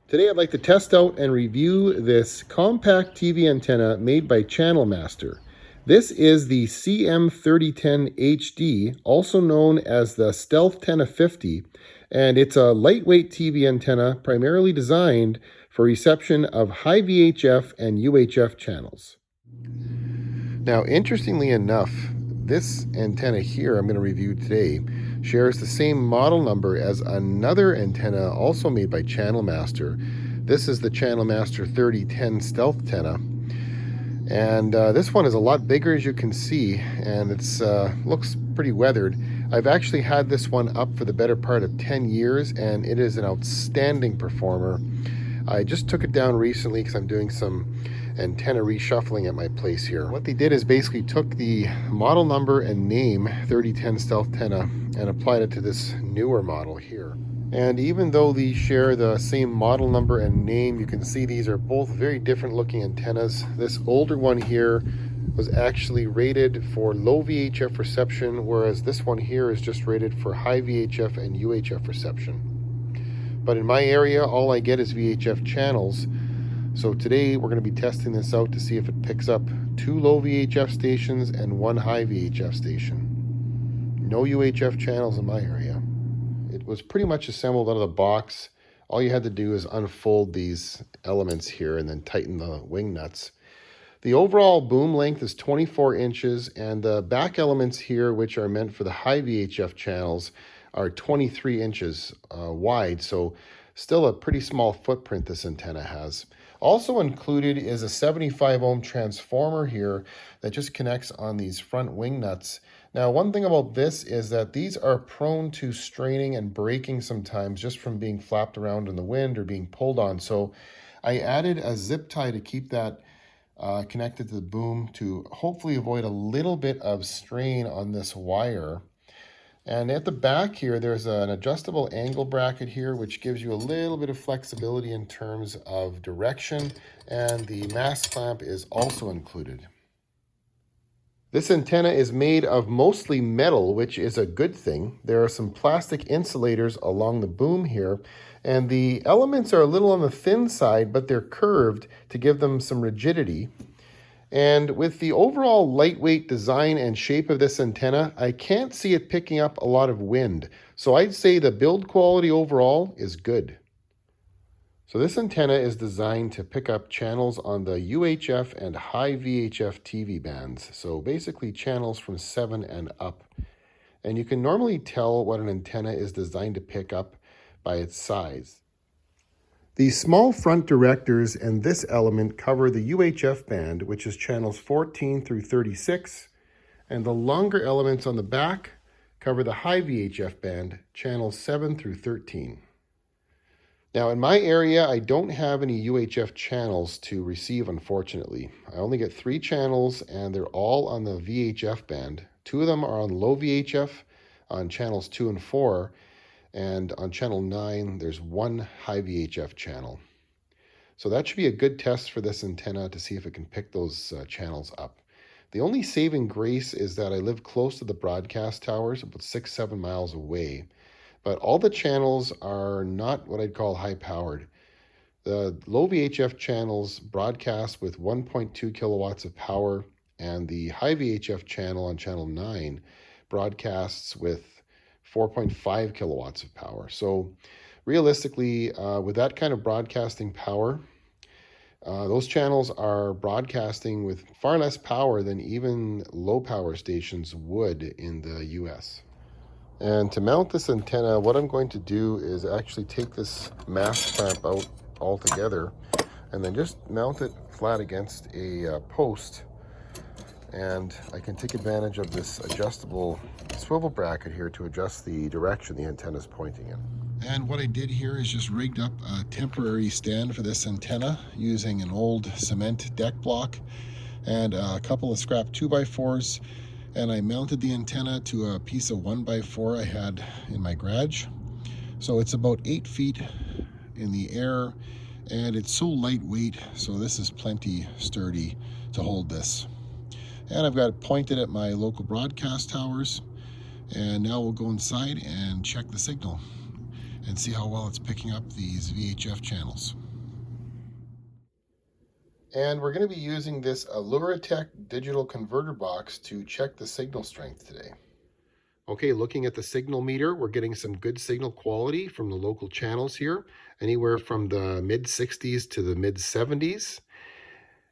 Today I'd like to test out and review this compact TV antenna made by Channel Master. This is the CM3010 HD, also known as the Stealthtenna 50, and it's a lightweight TV antenna primarily designed for reception of high VHF and UHF channels. Now, interestingly enough, this antenna here I'm going to review today shares the same model number as another antenna also made by Channel Master. This is the Channel Master 3010 Stealthtenna, and this one is a lot bigger, as you can see, and it's looks pretty weathered. I've actually had this one up for the better part of 10 years, and it is an outstanding performer. I just took it down recently because I'm doing some antenna reshuffling at my place here. What they did is basically took the model number and name 3010 Stealthtenna and applied it to this newer model here. And even though these share the same model number and name, you can see these are both very different looking antennas. This older one here was actually rated for low VHF reception, whereas this one here is just rated for high VHF and UHF reception. But in my area, all I get is VHF channels. So today we're going to be testing this out to see if it picks up 2 low VHF stations and 1 high VHF station. No UHF channels in my area. It was pretty much assembled out of the box. All you had to do is unfold these elements here and then tighten the wing nuts. The overall boom length is 24 inches, and the back elements here, which are meant for the high VHF channels, are 23 inches wide, so still a pretty small footprint this antenna has. Also included is a 75 ohm transformer here that just connects on these front wing nuts. Now, one thing about this is that these are prone to straining and breaking sometimes just from being flapped around in the wind or being pulled on. So I added a zip tie to keep that connected to the boom to hopefully avoid a little bit of strain on this wire. And at the back here, there's an adjustable angle bracket here, which gives you a little bit of flexibility in terms of direction, and the mast clamp is also included. This antenna is made of mostly metal, which is a good thing. There are some plastic insulators along the boom here, and the elements are a little on the thin side, but they're curved to give them some rigidity. And with the overall lightweight design and shape of this antenna, I can't see it picking up a lot of wind. So I'd say the build quality overall is good. So this antenna is designed to pick up channels on the UHF and high VHF TV bands. So basically channels from 7 and up. And you can normally tell what an antenna is designed to pick up by its size. The small front directors and this element cover the UHF band, which is channels 14 through 36, and the longer elements on the back cover the high VHF band, channels 7 through 13. Now, in my area, I don't have any UHF channels to receive, unfortunately. I only get 3 channels, and they're all on the VHF band. 2 of them are on low VHF on channels 2 and 4, and on channel 9, there's 1 high VHF channel. So that should be a good test for this antenna to see if it can pick those channels up. The only saving grace is that I live close to the broadcast towers, about 6-7 miles away. But all the channels are not what I'd call high-powered. The low VHF channels broadcast with 1.2 kilowatts of power, and the high VHF channel on channel 9 broadcasts with 4.5 kilowatts of power. So realistically, with that kind of broadcasting power, those channels are broadcasting with far less power than even low power stations would in the US. And to mount this antenna, what I'm going to do is actually take this mast clamp out altogether and then just mount it flat against a post. And I can take advantage of this adjustable swivel bracket here to adjust the direction the antenna is pointing in. And what I did here is just rigged up a temporary stand for this antenna using an old cement deck block and a couple of scrap 2x4s. And I mounted the antenna to a piece of 1x4 I had in my garage. So it's about 8 feet in the air, and it's so lightweight, so this is plenty sturdy to hold this. And I've got it pointed at my local broadcast towers. And now we'll go inside and check the signal. and see how well it's picking up these VHF channels. And we're going to be using this Aluratek digital converter box to check the signal strength today. Okay, looking at the signal meter, we're getting some good signal quality from the local channels here, anywhere from the mid 60s to the mid 70s.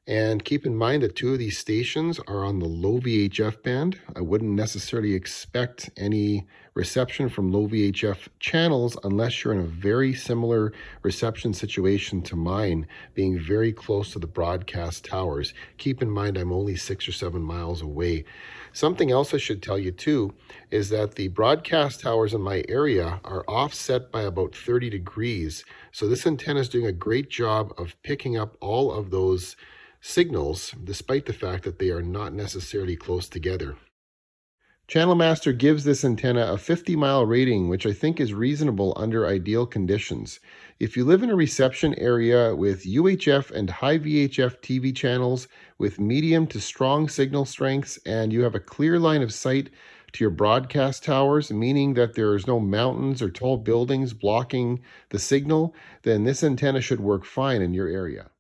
And keep in mind that two of these stations are on the low VHF band. I wouldn't necessarily expect any reception from low VHF channels unless you're in a very similar reception situation to mine, being very close to the broadcast towers. Keep in mind I'm only 6 or 7 miles away. Something else I should tell you too is that the broadcast towers in my area are offset by about 30 degrees. So this antenna is doing a great job of picking up all of those signals, despite the fact that they are not necessarily close together. Channel Master gives this antenna a 50-mile rating, which I think is reasonable under ideal conditions. If you live in a reception area with UHF and high VHF TV channels with medium to strong signal strengths, and you have a clear line of sight to your broadcast towers, meaning that there is no mountains or tall buildings blocking the signal, then this antenna should work fine in your area.